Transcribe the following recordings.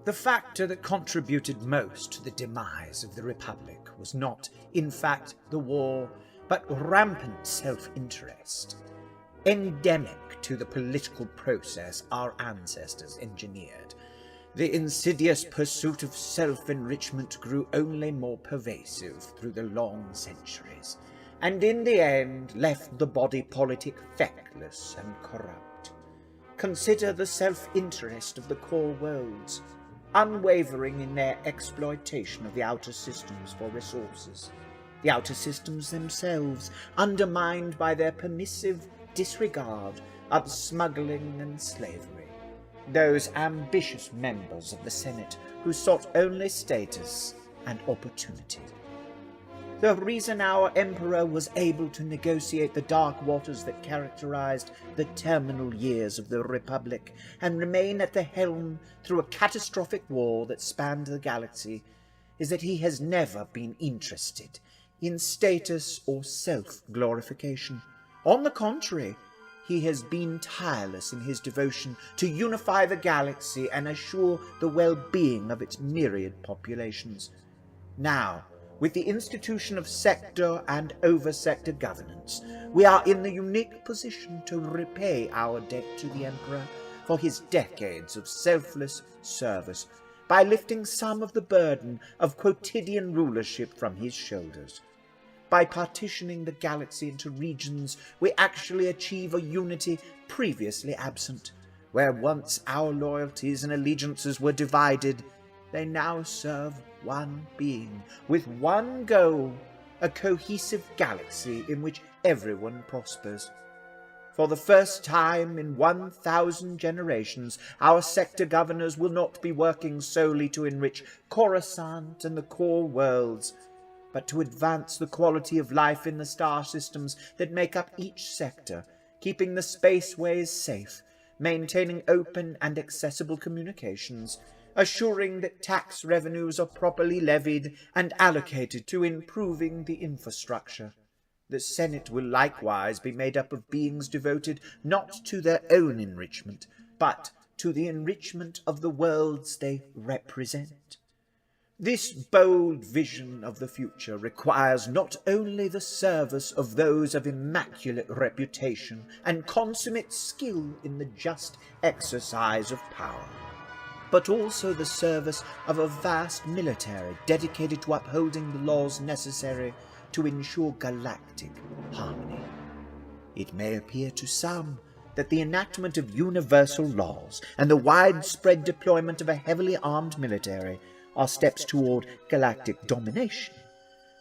The factor that contributed most to the demise of the Republic was not, in fact, the war, but rampant self-interest, endemic to the political process our ancestors engineered. The insidious pursuit of self-enrichment grew only more pervasive through the long centuries, and in the end left the body politic feckless and corrupt. Consider the self-interest of the core worlds, unwavering in their exploitation of the outer systems for resources, the outer systems themselves undermined by their permissive disregard of smuggling and slavery, those ambitious members of the Senate who sought only status and opportunity. The reason our Emperor was able to negotiate the dark waters that characterized the terminal years of the Republic and remain at the helm through a catastrophic war that spanned the galaxy is that he has never been interested in status or self-glorification. On the contrary, he has been tireless in his devotion to unify the galaxy and assure the well-being of its myriad populations. Now, with the institution of sector and over-sector governance, we are in the unique position to repay our debt to the Emperor for his decades of selfless service by lifting some of the burden of quotidian rulership from his shoulders. By partitioning the galaxy into regions, we actually achieve a unity previously absent. Where once our loyalties and allegiances were divided, they now serve one being, with one goal, a cohesive galaxy in which everyone prospers. For the first time in 1,000 generations, our sector governors will not be working solely to enrich Coruscant and the core worlds, but to advance the quality of life in the star systems that make up each sector, keeping the spaceways safe, maintaining open and accessible communications, assuring that tax revenues are properly levied and allocated to improving the infrastructure. The Senate will likewise be made up of beings devoted not to their own enrichment, but to the enrichment of the worlds they represent. This bold vision of the future requires not only the service of those of immaculate reputation and consummate skill in the just exercise of power, but also the service of a vast military dedicated to upholding the laws necessary to ensure galactic harmony. It may appear to some that the enactment of universal laws and the widespread deployment of a heavily armed military are steps toward galactic domination,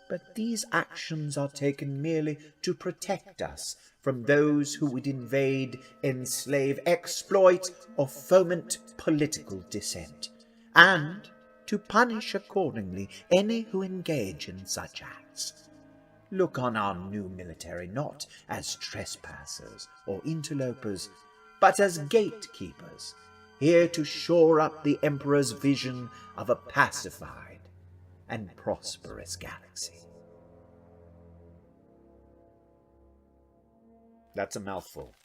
but these actions are taken merely to protect us from those who would invade, enslave, exploit, or foment political dissent, and to punish accordingly any who engage in such acts. Look on our new military not as trespassers or interlopers, but as gatekeepers, here to shore up the Emperor's vision of a pacified and prosperous galaxy. That's a mouthful.